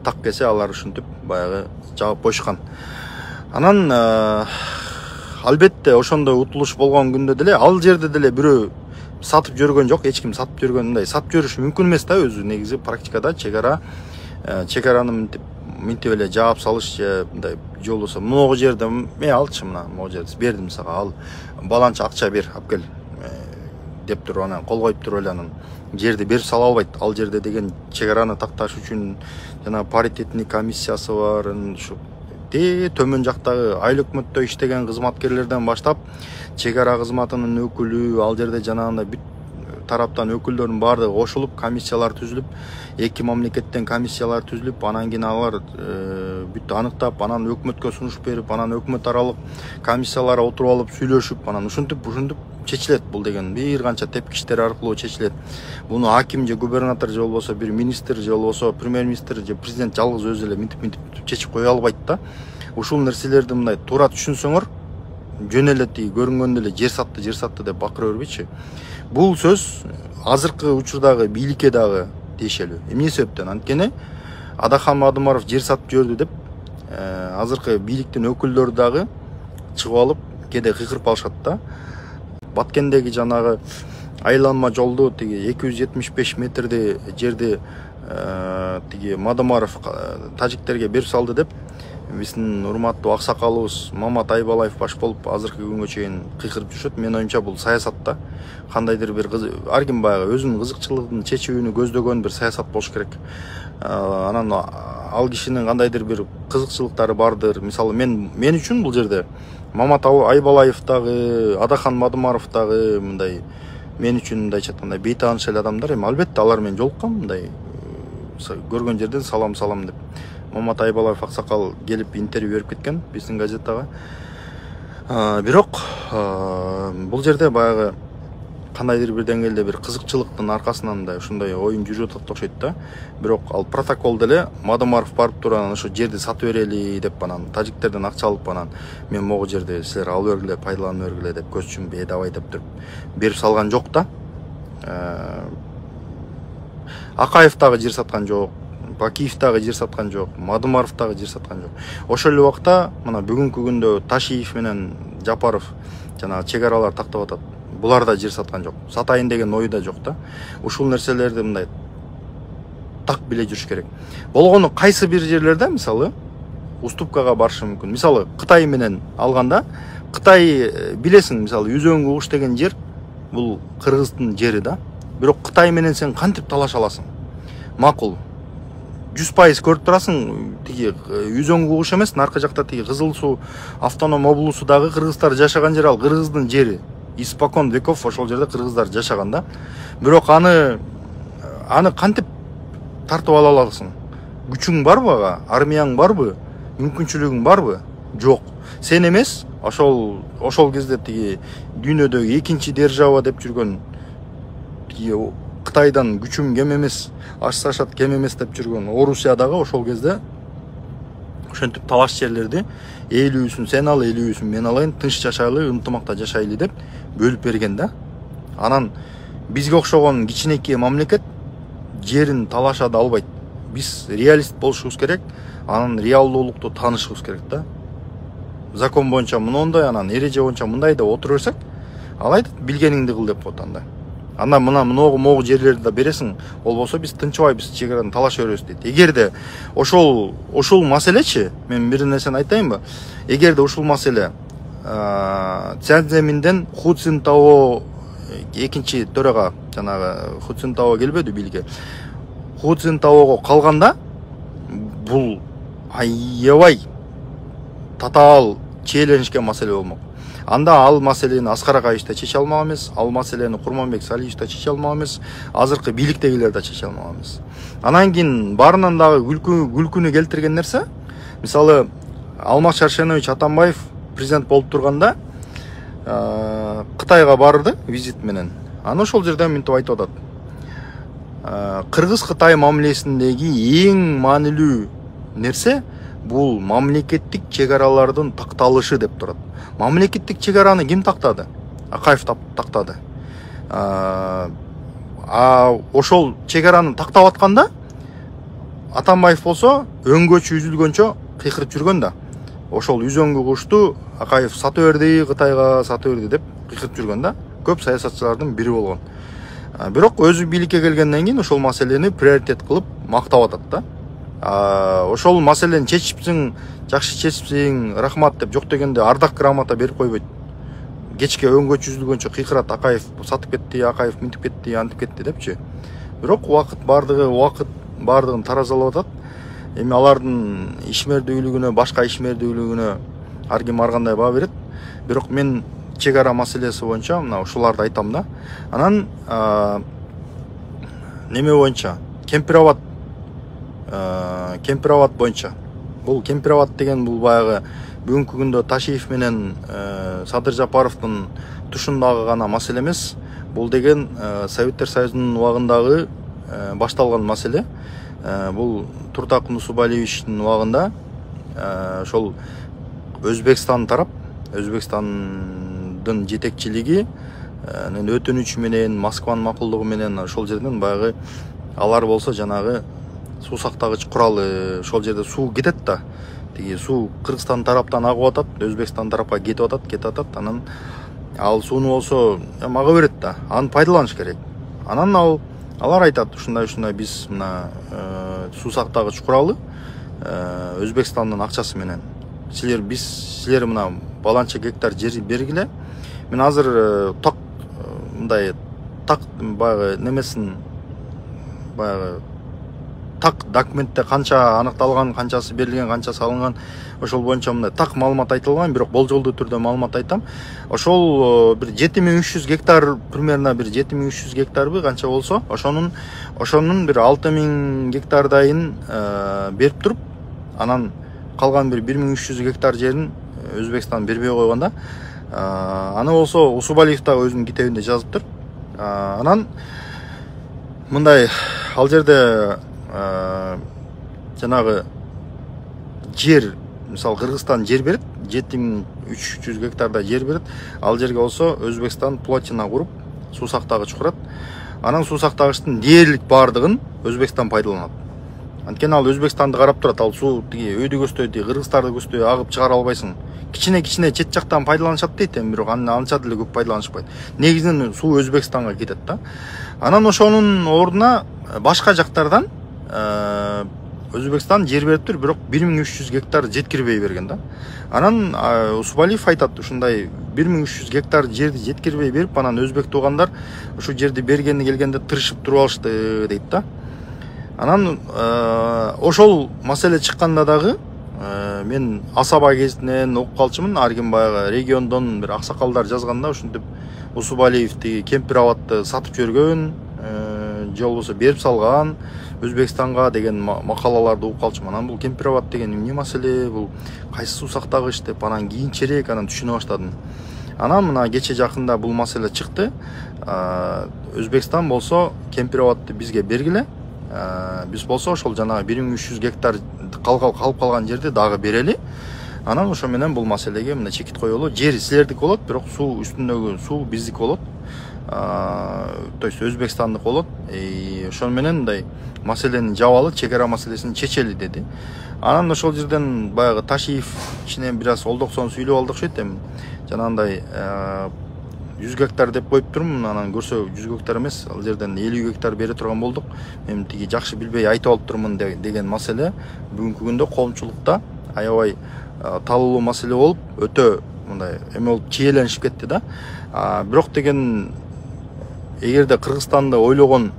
так келсе алар ушинтип баягы жаап коюшкан. Анан албетте ошондой утулуш болгон күндө деле ал жерде деле бирөө сатып жүргөн жок, эч ким сатып жүргөн, мындай сатып жүрүш мүмкүн эмес да, өзү негизи практикада чек араны минтип эле жаап салыш, мындай жол болсо могу жерде мен алчы, мына могу жерде бердим сага, ал баланча акча бер, алып кел деп туруп анан кол коюп туруп эле анан жерди берип сала албайт. Ал жерде деген чек араны такташ үчүн жана паритетный комиссиясы бар, ушу төмөн жактагы айыл өкмөттө иштеген кызматкерлерден баштап чек ара кызматынын өкүлү, ал жерде жанагындай бүт тараптан өкүлдөрдүн баардыгы кошулуп, комиссиялар түзүлүп, эки мамлекеттен комиссиялар түзүлүп, анан кийин алар бүт аныктап, анан өкмөткө сунуш берип, анан өкмөт аралык комиссиялар отуруп алып сүйлөшүп, анан ушинтип чечилет. Бул деген бир канча тепкичтер аркылуу чечилет. Буну аким же губернатор же болбосо бир министр же болбосо премьер-министр же президент жалгыз өзү эле минтип чечип кое албайт да. Ушул нерселерди мындай туура түшүнсөңөр, жөн эле тиги көрүнгөндө эле жер сатты деп бакыра бербейчи. Бул сөз азыркы учурдагы бийликке дагы тиешелүү. Эмне себептен? Анткени Адахан Мадымаров жер сатып жүрдү деп азыркы бийликтин өкүлдөрү дагы чыгып алып кээде кыйкырып алышат да. Баткендеги жанагы айланма жолду тиги 275 метрди жерди тиги Мадымаров тажиктерге берип салды деп биздин урматтуу аксакалыбыз Мамат Айбалаев баш болуп азыркы күнгө чейин кыйкырып жүрүшөт. Мен оюмча бул саясат да. Кандайдыр бир ар ким баягы өзүнүн кызыкчылыгын чечүүнү көздөгөн бир саясат болуш керек. Анан ал кишинин кандайдыр бир кызыкчылыктары бардыр. Мисалы мен үчүн бул жерде Мамат Айбалаев дагы, Адахан Мадымаров дагы мындай мен үчүн мындай айтканда бейтааныш эле адамдар. Эми албетте алар менен жолуккам, мындай көргөн жерден салам деп. Мамат Айбалаев аксакал келип интервью берип кеткен биздин газетага. Бирок бул жерде баягы кандайдыр бир деңгээлде бир кызыкчылыктын аркасынан да ушундай оюн жүрүп атат окшойт да. Бирок ал протокол деле Мадымаров барып туруп анан ошо жерди сатып берели деп анан тажиктерден акча алып анан мен могу жерди силер алып бергиле, пайдаланып бергиле деп көзчүм давай деп туруп берип салган жок да. Акаев дагы жер саткан жок, Бакиев дагы жер саткан жок, Мадымаров дагы жер саткан жок. Ошол эле убакта мына бүгүнкү күндө Ташиев менен Жапаров жана чек аралар тактап атат. Булар да жер саткан жок. Сатайын деген ой да жок да. Ушул нерселерди мындай так биле жүрүш керек. Болгону кайсы бир жерлерде мисалы уступкага барышы мүмкүн. Мисалы Кытай менен алганда, Кытай билесиң, мисалы Үзөң угуш деген жер бул Кыргыздын жери да. Бирок Кытай менен сен кантип талаша аласың? Макул. 100% көрүп турасың, тиги Үзөң угуш эмес, наркы жакта тиги Кызыл Суу автоном облусу дагы кыргыздар жашаган жер, ал Кыргыздын жери. Испокон веков ошол жерде кыргыздар жашаган да. Бирок аны кантип тартып ала аласың? Күчүң барбы ага? Армияң барбы? Мүмкүнчүлүгүң барбы? Жок. Сен эмес, ошол кезде тиги дүйнөдөгү экинчи держава деп жүргөн тиги Кытайдан күчүм кем эмес, ашсашат кем эмес деп жүргөн Орусиядагы ошол кезде ошентип талаш жерлерди 50-үсүн сен ал, 50-үсүн мен алайын, тынч жашайлы, ынтымакта жашайлы деп бөлүп берген да. Анан бизге окшогон кичинекей мамлекет жерин талаша да албайт. Биз реалист болушубуз керек, анан реалдуулукту таанышыбыз керек да. Закон боюнча мындай, анан эреже боюнча мындай деп отура берсек, ал айтат билгениңди кыл деп коет анда. Анда могу жерлерди да бересиң, ол болсо биз тынчыбайбыз, чегараны талаша беребиз дейт. Эгерде ошол маселечи, мен бир нерсени айтайынбы? Эгерде ушул маселе Цзяньземинден Ху Цзиньтао экинчи төрага, жанагы Ху Цзиньтао келбеди билге. Ху Цзиньтаого калганда бул аябай татаал чиеленишкен маселе болмок. Анда ал маселени Аскар Акаевич да чече алмак эмес, ал маселени Курманбек Салиевич да чече алмак эмес, азыркы бийликтегилер да чече алмак эмес. Анан кийин баарынан дагы күлкүнү келтирген нерсе, мисалы Алмаз Шаршенович Атамбаев президент болуп турганда Кытайга барды визит менен. Аны ошол жерден мынтип айтып атат. Кыргыз-Кытай мамилесиндеги эң маанилүү нерсе бул мамлекеттик чегаралардын такталышы деп турат. Мамлекеттик чегараны ким тактады? Акаев тактады. Ошол чегараны тактап атканда Атамбаев болсо өңгөчү үзүлгөнчө кыйкырып жүргөн да. Ошол үзөңгү кушту Акаев сатып берди, Кытайга сатып берди деп кыйкырып жүргөн да. Көп саясатчылардын бири болгон. Бирок өзү бийликке келгенден кийин ошол маселени приоритет кылып мактап атат да. Ошол маселени чечипсиң, жакшы чечипсиң, рахмат деп, жок дегенде ардак грамота берип койбойт. Кечке өңгөчү үзүлгөнчө кыйкырат, Акаев сатып кетти, Акаев мынтип кетти, антип кетти депчи. Бирок убакыт бардыгын таразалап атат. Эми алардын ишмердүүлүгүнө, башка ишмердүүлүгүнө ар ким ар кандай баа берет. Бирок мен чегара маселеси боюнча мына ушуларды айтам да. Анан неме боюнча Кемпир Абад боюнча. Бул Кемпир Абад деген бул баягы бүгүнкү күндө Ташиев менен Садыр Жапаровдун тушундагы гана маселе эмес. Бул деген Советтер Союзунун убагындагы башталган маселе. Бул Туртак Нусубалиевичтин убагында ошол Өзбекстан тарап, Өзбекстандын жетекчилиги өтүнүч менен, Москванын макулдугу менен ошол жерден баягы алар болсо жанагы суу сактагыч куралы, ошол жерде суу кетет да. Тиги суу Кыргызстан тараптан агып атат, Өзбекстан тарапка кетип атат. Анан ал сууну болсо мага берет да. Аны пайдаланыш керек. Анан алар айтат, ушундай биз мына суу сактагыч куралы Өзбекстандын акчасы менен силер мына баланча гектар жер бергиле. Мен азыр баягы немесин баягы документте канча аныкталган, канчасы берилген, канчасы алынган, ошол боюнча мындай маалымат айтылган, бирок болжолдуу түрдө маалымат айтам. Ошол бир 7300 гектар, примерно бир 7300 гектарбы канча болсо, ошонун бир 6000 гектардайын берип туруп, анан калган бир 1300 гектар жерин Өзбекстан бербей койгон да. Аны болсо Усубалиев да өзүнүн китебинде жазыптыр. Анан мындай ал жерде жанагы жер, мисалы Кыргызстан жер берет, 7300 гектарда жер берет. Ал жерге болсо Өзбекстан плотина куруп, суу сактагыч курат. Анан суу сактагычтын дээрлик бардыгын Өзбекстан пайдаланат. Анткени ал Өзбекстанды карап турат, ал суу тиги өйдү көздөй, Кыргыздарды көздөй агып чыгара албайсың. Кичине чет жактан пайдаланышат дейт, бирок анча деле көп пайдаланышпайт. Негизинен суу Өзбекстанга кетет да. Анан ошонун ордуна башка жактардан Өзбекстан жер берип тур, бирок 1300 гектар жеткирбей берген да. Анан Усубалиев айтат, ушундай 1300 гектар жерди жеткирбей берип, анан өзбек туугандар ушу жерди бергени келгенде тырышып туруп алышты дейт да. Анан ошол маселе чыкканда дагы мен Асаба кезинен окуп калчумун, ар ким баягы региондон бир аксакалдар жазганда ушинтип Усубалиев тиги Кемпир Абадты сатып жүргөн, же болбосо берип салган Өзбекстанга деген макалаларды окуп калчумун. Анан бул Кемпир Абад деген эмне маселе, бул кайсы суу сактагыч деп анан кийинчерээк анан түшүнө баштадым. Анан мына кече жакында бул маселе чыкты. Өзбекстан болсо кемпир абадты бизге бергиле. Биз болсо ошол жанагы 1300 гектар калып калган жерди дагы берели. Анан ошо менен бул маселеге мына чекит коелу. Жер силердики болот, бирок суу үстүндөгү суу биздики болот. То есть Өзбекстандык болот. Ошол менен мындай маселени жабалы, чегара маселесин чечели деди. Анан ошол жерден баягы Ташиев ичинен бир аз олдоксон сүйлөп алдык окшойт эми. Жанагындай 100 гектар деп коюп турмун, анан көрсө 100 гектар эмес, ал жерден 50 гектар бере турган болдук. Мен тиги жакшы билбей айтып алып турмун деген маселе бүгүнкү күндө коомчулукта аябай талуулуу маселе болуп, өтө мындай эме болуп чиеленишип кетти да. Бирок деген эгерде Кыргызстанды ойлогон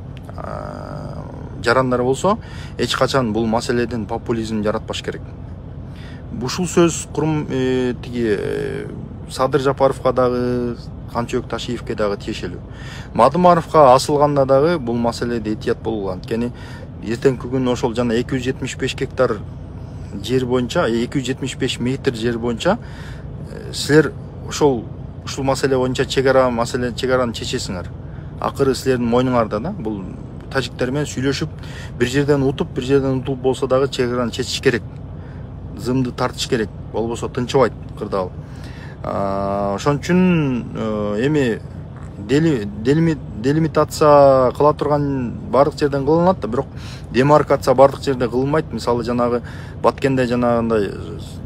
жарандар болсо, эч качан бул маселеден популизм жаратпаш керек. Ушул сөз курум тиги Садыр Жапаровго дагы, Канчыбек Ташиевке дагы тиешелүү. Мадымаровго асылганда дагы бул маселеде этият болгула. Анткени эртеңки күнү ошол жана 275 гектар жер боюнча, 275 метр жер боюнча силер ушул маселе боюнча чегараны чечесиңер. Акыры силердин мойнуңарда да. Бул тажиктер менен сүйлөшүп, бир жерден утуп болсо дагы чегараны чечиш керек. Зымды тартыш керек. Болбосо тынчыбайт кырдаал. Ошон үчүн эми делимитация кыла турган бардык жерден кылынат да, бирок демаркация бардык жерде кылынбайт. Мисалы жанагы Баткенде жанагындай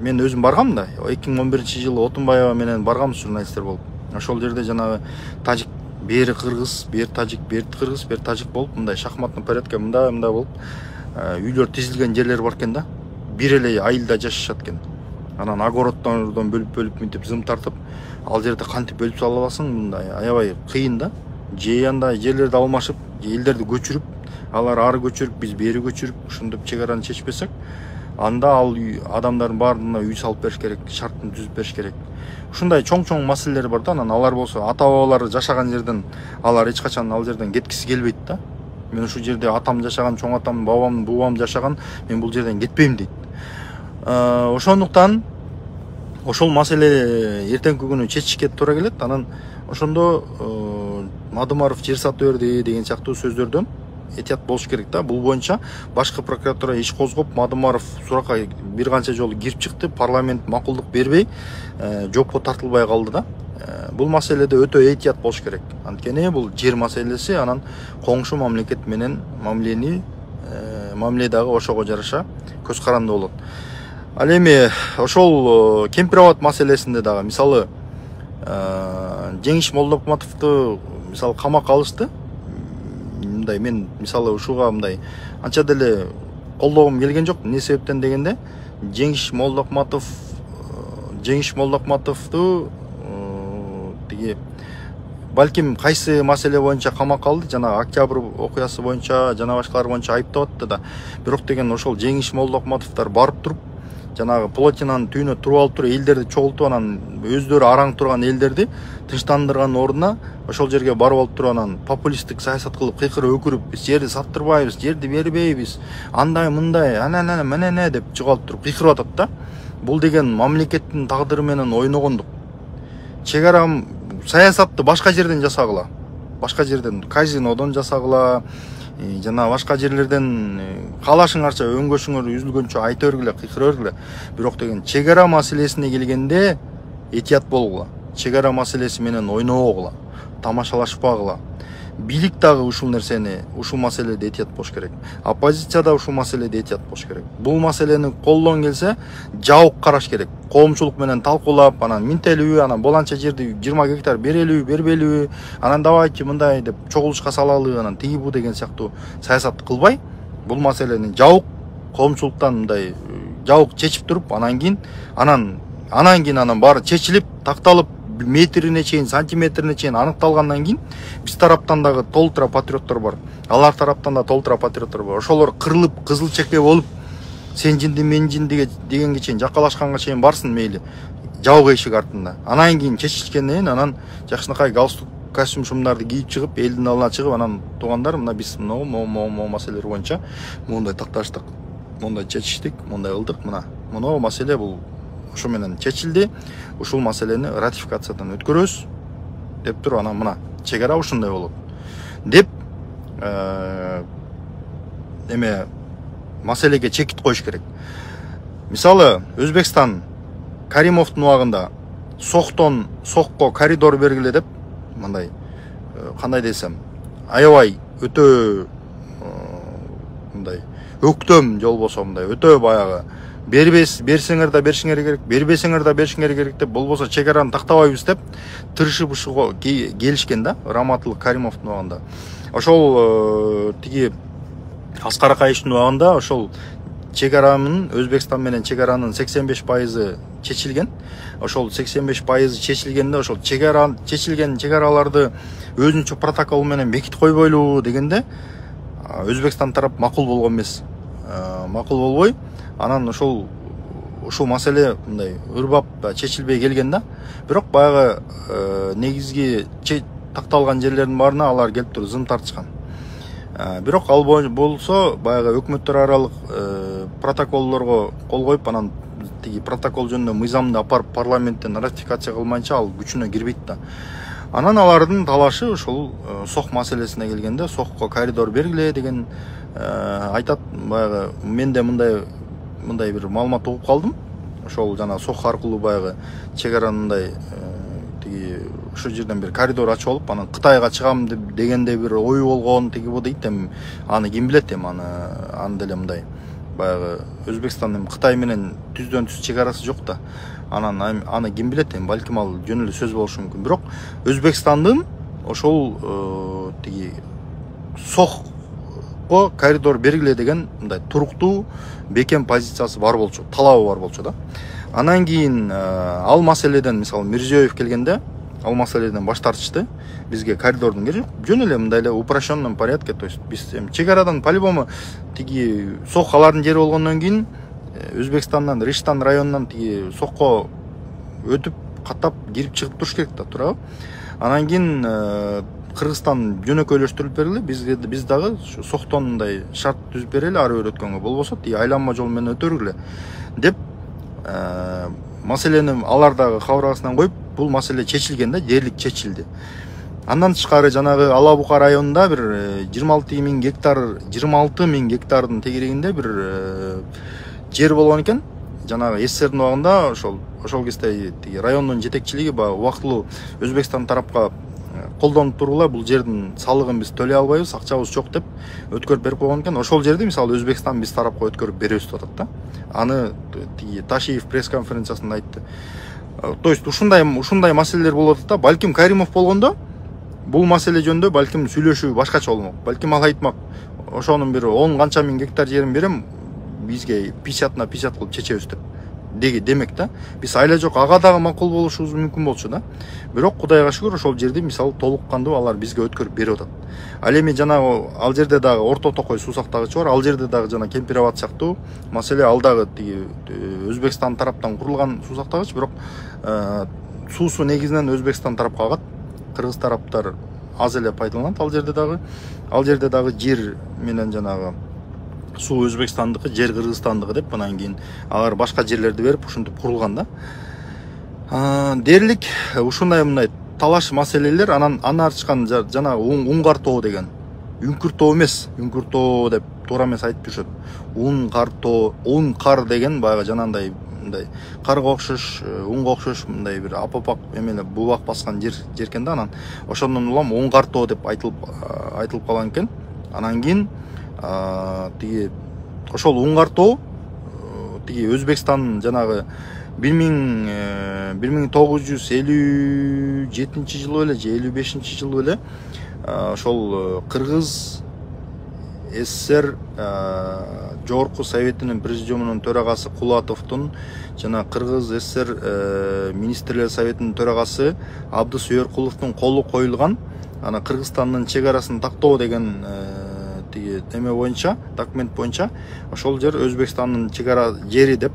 мен өзүм баргам да, 2011-жылы Отунбаева менен баргам журналисттер болуп. Ошол жерде жанагы тажик бери кыргыз, бери тажик, бери кыргыз, бери тажик болуп, мындай шахматный порядка мындай болуп үйлөр тизилген жерлер бар экен да. Бир эле айылда жашашат экен. Анан огороддон бөлүп мынтип зым тартып, ал жерде кантип бөлүп сала аласың, мындай аябай кыйын да. Же анда жерлерди алмашып, элдерди көчүрүп, алар ары көчүрүп, биз бери көчүрүп, ушинтип чегараны чечпесек, анда ал адамдардын баарына үй салып бериш керек, шартын түзүп бериш керек. Ушундай чоң маселелер бар да. Анан алар болсо ата бабалары жашаган жерден алар эч качан ал жерден кеткиси келбейт да. Мен ушул жерде атам жашаган, чоң атам, бабам, бубам жашаган, мен бул жерден кетпейм дейт. Ошондуктан ошол маселе эртеңки күнү чечишке туура келет. Анан ошондо Мадымаров жер сатып берди деген сыяктуу сөздөрдөн этият болуш керек да. Бул боюнча башкы прокуратура иш козгоп, Мадымаров суракка бир канча жолу кирип чыкты, парламент макулдук бербей, жоопко тартылбай калды да. Бул маселеде өтө этият болуш керек. Анткени бул жер маселеси, анан коңшу мамлекет менен мамиле дагы ошого жараша көз каранды болот. Ал эми ошол Кемпирабад маселесинде дагы мисалы Жеңиш Молдокматовду мисалы камакка алышты. Мындай мен мисалы ушуга мындай анча деле колдогум келген жок. Эмне себептен дегенде, Жеңиш Молдокматовду тиги балким кайсы маселе боюнча камакка алды, жана Октябрь окуясы боюнча, жана башкалар боюнча айыптап атты да. Бирок деген ошол Жеңиш Молдокматовдор барып туруп, жанагы плотинанын түйүнө туруп алып туруп, элдерди чогултуп, анан өздөрү араң турган элдерди тынчтандырган ордуна ошол жерге барып алып туруп, анан популисттик саясат кылып, кыйкырып өкүрүп, биз жерди саттырбайбыз, жерди бербейбиз, андай мындай, мына деп чыгалып туруп кыйкырып атат да. Бул деген мамлекеттин тагдыры менен ойногондук. Чегара саясатты башка жерден жасагыла. Башка жерден, казинодон жасагыла, жана башка жерлерден каалашыңарча өңгөшүңөр үзүлгөнчө айта бергиле, кыйкыра бергиле. Бирок деген чегара маселесине келгенде этият болгула. Чегара маселеси менен ойнобогула, тамашалашпагыла. Бийлик дагы ушул нерсени, ушул маселеде этият болуш керек. Оппозиция да ушул маселеде этият болуш керек. Бул маселени колдон келсе, жабык караш керек. Коомчулук менен талкуулап, анан минтелүү, анан боланча жерди 20 гектар берелүү, бербелүү, анан давайте мындай деп чогулушка салалы, анан тиги бу деген сыяктуу саясат кылбай, бул маселени жабык коомчулуктан мындай жабык чечип туруп, анан кийин баары чечилип, такталып, метрине чейин, сантиметрине чейин аныкталгандан кийин биз тараптан дагы толтура патриоттор бар. Алар тараптан да толтура патриоттор бар. Ошолор кырылып, кызыл чеке болуп, сен жинди, мен жинди дегенге чейин, жакалашканга чейин барсын мейли. Жабык эшик артында. Анан кийин чечишкенден кийин, анан жакшынакай галстук, костюм шумдарды кийип чыгып, элдин алдына чыгып, анан туугандар, мына биз могу маселелер боюнча мондай такташтык, мондай чечиштик, мондай кылдык, мына маселе бул ошо менен чечилди. Ушул маселени ратификациядан өткөрөбүз. деп туруп анан мына чек ара ушундай болот деп эме маселеге чекит коюш керек. Мисалы Өзбекстан Каримовдун убагында сокко коридор бергиле деп мындай кандай десем аябай өтө мындай өктөм жол болсо мындай өтө баягы берсеңер да беришиңер керек, бербесеңер да беришиңер керек деп, болбосо чек араны тактабайбыз деп тырышып ушуга келишкен да Раматылык Каримовдун убагында. Ошол тиги Аскар Акаевичтин убагында ошол чек аранын Өзбекстан менен чек аранын 85% чечилген. Ошол 85% чечилгенде ошол чечилген чек араларды өзүнчө протокол менен бекитип койбойлу дегенде Өзбекстан тарап макул болгон эмес. Макул болбой, анан ушул маселе мындай ырбап чечилбей келген да. Бирок баягы негизги такталган жерлердин баарына алар келип туруп зым тартышкан. Бирок ал болсо баягы өкмөттөр аралык протоколлорго кол коюп, анан тиги протокол жөнүндө мыйзамды апарып парламенттен ратификация кылмайынча ал күчүнө кирбейт да. Анан алардын талашы ушул сок маселесине келгенде сокко коридор бергиле деген айтат. Баягы мен де мындай бир маалымат угуп калдым. Ошол жана сок аркылуу баягы чек аранындай тиги ошол жерден бир коридор ачып алып, анан Кытайга чыгам дегенде бир ою болгон тиги бу дейт. Эми аны ким билет, эми аны деле мындай баягы Өзбекстандын Кытай менен түздөн түз чек арасы жок да. Анан аны ким билет, эми балким ал жөн эле сөз болушу мүмкүн. Бирок Өзбекстандын ошол тиги сокко коридор бергиле деген мындай туруктуу бекем позициясы бар болчу, талабы бар болчу да. Анан кийин ал маселеден мисалы Мирзиёев келгенде ал маселеден баш тартышты. Бизге коридордун кереги жөн эле мындай эле упрощенном порядке, то есть биз чек арадан по-любому тиги сок алардын жери болгондон кийин Өзбекстандан, Риштан районунан тиги сокко өтүп каттап кирип чыгып туруш керек да, туурабы? Анан кийин Кыргызстан жөнөкөйлөштүрүлүп берилди. Биз дагы соктон мындай шарт түзүп берели ары бери өткөнгө, болбосо тиги айланма жол менен өтөргүлө деп маселени алар дагы кабыр астынан коюп, бул маселе чечилген да, дээрлик чечилди. Андан тышкары жанагы Ала Бука районунда бир 26 миң гектардын тегерегинде бир жер болгон экен. Жанагы СССРдин убагында ошол кезде тиги райондун жетекчилиги убактылуу Өзбекстан тарапка колдонуп тургула, бул жердин салыгын биз төлөй албайбыз, акчабыз жок деп өткөрүп берип койгон экен. Ошол жерди мисалы Өзбекстан биз тарапка өткөрүп беребиз деп атат да. Аны тиги Ташиев пресс-конференциясында айтты. То есть ушундай маселелер болуп атат да. Балким Каримов болгондо бул маселе жөнүндө балким сүйлөшүү башкача болмок. Балким ал айтмак, ошонун бир 10 канча миң гектар жерин берем, бизге 50/50 кылып чечебиз деп демек да. Биз айла жок, ага дагы макул болушубуз мүмкүн болчу да. Бирок Кудайга шүгүр ошол жерди мисалы толук кандуу алар бизге өткөрүп берип атат. Ал эми жанагы ал жерде дагы Орто Токой суу сактагычы бар. Ал жерде дагы жана Кемпирабад сыяктуу маселе, ал дагы тиги Өзбекстан тараптан курулган суу сактагыч, бирок суусу негизинен Өзбекстан тарапка агат. Кыргыз тараптар аз эле пайдаланат ал жерде дагы жер менен жанагы суу Өзбекстандыкы, жер Кыргызстандыкы деп, анан кийин алар башка жерлерди берип ушинтип курулган да. Дээрлик ушундай мындай талаш маселелер. Анан ачкан жанагы Уңгар тоо деген. Үңкүр тоо эмес, Үңкүр тоо деп туура эмес айтып жүрүшөт. Уңкар тоо, Уңкар деген баягы жанандай мындай карга окшош, унга окшош мындай бир апапак эмеле бубак баскан жер экен да. Анан ошондон улам Уңгар тоо деп айтылып калган экен. Анан кийин тиги ошол Уңгар тоо тиги Өзбекстан жанагы 1957 жылы эле же 55 жылы эле ошол Кыргыз СССР Жогорку Советинин президиумунун төрагасы Кулатовдун жана Кыргыз СССР министрлер советинин төрагасы Абдысүйөркуловдун колу коюлган, ана Кыргызстандын чек арасын тактоо деген тиги эме боюнча, документ боюнча ошол жер Өзбекстандын чек ара жери деп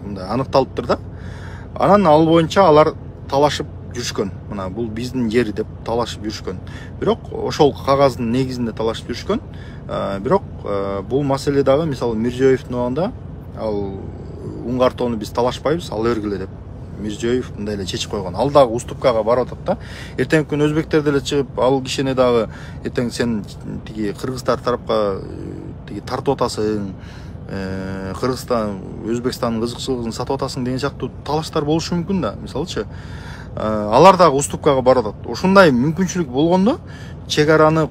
мындай аныкталыптыр да. Анан ал боюнча алар талашып жүрүшкөн. Мына бул биздин жери деп талашып жүрүшкөн. Бирок ошол кагаздын негизинде талашып жүрүшкөн. Бирок бул маселе дагы мисалы Мирзиёевдин убагында ал Уңгар тоону биз талашпайбыз, ал бергиле деп Мирзиёев мындай эле чечип койгон. Ал дагы уступкага барып атат да. Эртеңки күнү өзбектер деле чыгып, ал кишини дагы эртең сен тиги кыргыздар тарапка тиги тартып атасың, Кыргызстан, Өзбекстандын кызыкчылыгын сатып атасың деген сыяктуу талаштар болушу мүмкүн да. Мисалычы, алар дагы уступкага барып атат. Ушундай мүмкүнчүлүк болгондо чек араны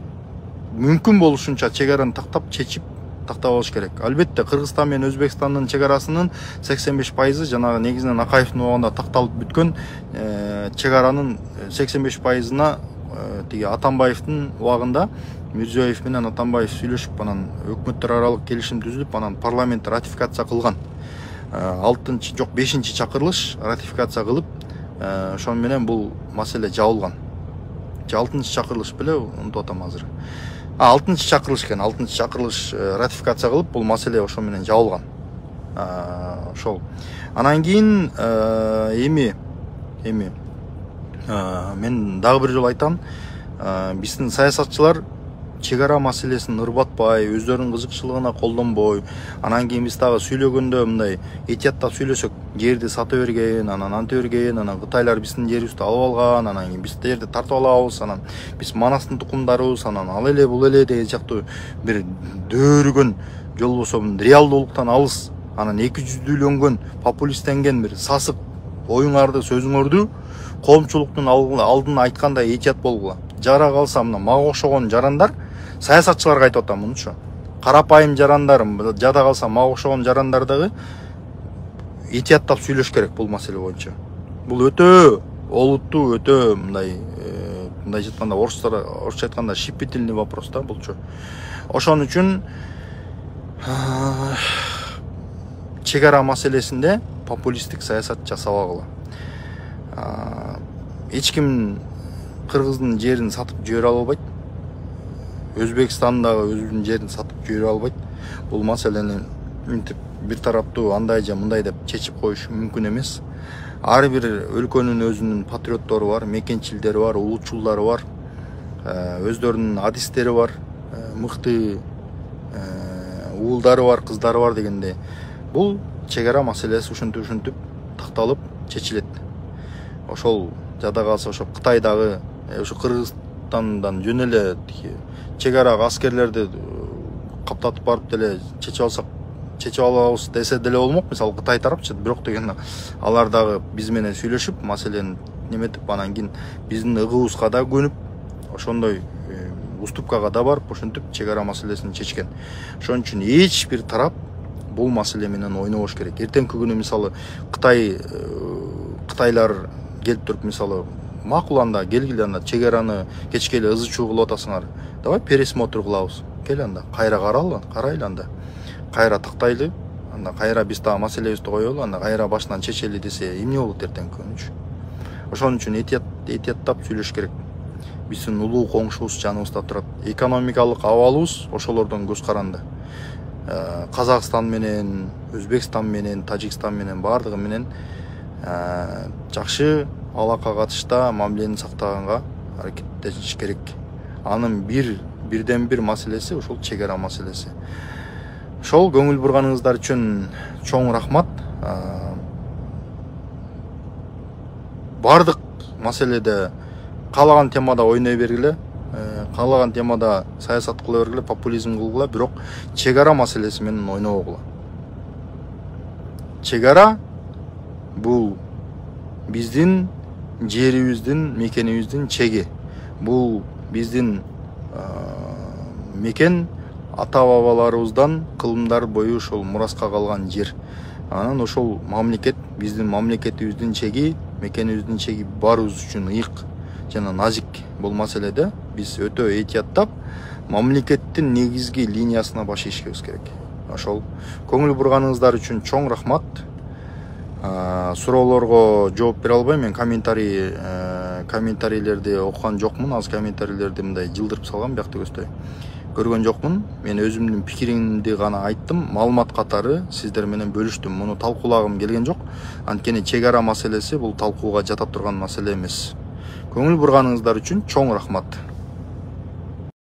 мүмкүн болушунча чек араны тактап чечип тактап алыш керек. Албетте Кыргызстан менен Өзбекстандын чек арасынын 85% жанагы негизинен Акаевдин убагында такталып бүткөн чек аранын 85%-на тиги Атамбаевдин убагында Мирзиёев менен Атамбаев сүйлөшүп, анан өкмөттөр аралык келишим түзүлүп, анан парламент ратификация кылган. 6-чы жок 5-чи чакырылыш ратификация кылып, ошон менен бул маселе жабылган. 6-чы чакырылыш беле, унутуп атам азыр. 6-чы чакырылыш экен, 6-чы чакырылыш ратификация кылып, бул маселе ошо менен жабылган. Ошол. Анан кийин мен дагы бир жолу айтам, биздин саясатчылар чек ара маселесин ырбатпай, өздөрүнүн кызыкчылыгына колдонбой, анан кийин биз дагы сүйлөгөндө мындай этияттап сүйлөсөк, жерди сата берген, анан анте берген, анан Кытайлар биздин жерибизди алып алган, анан кийин биз жерди тартып алабыз, анан биз Манастын тукумдарыбыз, анан ал эле бул эле деген сыяктуу бир дөөрүгөн жол болсо реалдуулуктан алыс, анан 200-дүүлөнгөн, популисттенген бир сасык оюңарды, сөзүңөрдү коомчулуктун алдына айткандай этият болгула. Жара калса мына мага окшогон жарандар, саясатчыларга айтып атам мунучу. Карапайым жарандар, жада калса мага окшогон жарандар дагы этияттап сүйлөш керек бул маселе боюнча. Бул өтө олуттуу, өтө мындай айтканда орусча айтканда щепетильный вопрос да булчу. Ошон үчүн чек ара маселесинде популисттик саясат жасабагыла. Эч ким Кыргыздын жерин сатып жибере албайт. Өзбекстан дагы өзүнүн жерин сатып жибере албайт. Бул маселени мынтип бир тараптуу андай же мындай деп чечип коюш мүмкүн эмес. Ар бир өлкөнүн өзүнүн патриоттору бар, мекенчилдери бар, улутчулдары бар, өздөрүнүн адистери бар, мыкты уулдары бар, кыздары бар дегенде. Бул чек ара маселеси ушинтип такталып чечилет. Ошол жада калса ошо Кытайдагы ошо Кыргызстандан жөн эле чек арага аскерлерди каптатып барып деле чечип алабыз десе деле болмок. Мисалы Кытай тарапчы, бирок деген алар дагы биз менен сүйлөшүп, маселени неметип, анан кийин биздин ыгыбызга да көнүп, ошондой уступкага да барып, ошентип чек ара маселесин чечкен. Ошон үчүн эч бир тарап бул маселе менен ойнобош керек. Эртеңки күнү мисалы Кытайлар келип туруп, мисалы макул анда келгиле, анда чек араны кечке эле ызы чуу кылып атасыңар. Давай пересмотр кылабыз. Кел анда кайра карайлы анда. Кайра тактайлы, анда кайра биз дагы маселебизди коелу, анда кайра башынан чечели десе эмне болот эртеңки күнүчү. Ошон үчүн этияттап сүйлөш керек. Биздин улуу коңшубуз жаныбызда турат. Экономикалык абалыбыз ошолордон көз каранды. Казакстан менен, Өзбекстан менен, Тажикстан менен бардыгы менен жакшы алака катышта мамилени сактаганга аракеттениш керек. Анын бирден бир маселеси ошол чек ара маселеси. Ошол көңүл бурганыңыздар үчүн чоң рахмат. Бардык маселеде каалаган темада ойной бергиле, каалаган темада саясат кыла бергиле, популизм кылгыла, бирок чек ара маселеси менен ойнобогула. Чек ара бул биздин жерибиздин, мекенибиздин чеги. Бул биздин мекен ата-бабаларыбыздан кылымдар бою ошол мураска калган жер. Анан ошол мамлекет, биздин мамлекетибиздин чеги, мекенибиздин чеги баарыбыз үчүн ыйык жана назик. Бул маселеде биз өтө этияттап мамлекеттин негизги линиясына баш ийишибиз керек. Ошол көңүл бурганыңыздар үчүн чоң рахмат. Суроолорго жооп бере албайм, мен комментарийлерди окуган жокмун. Аз комментарийлерди мындай жылдырып салгам биякта көздөй. Көргөн жокмун. Мен өзүмдүн пикиримди гана айттым, маалымат катары сиздер менен бөлүштүм. Муну талкуулагым келген жок. Анткени чек ара маселеси бул талкууга жата турган маселе эмес. Көңүл бурганыңыздар үчүн чоң рахмат.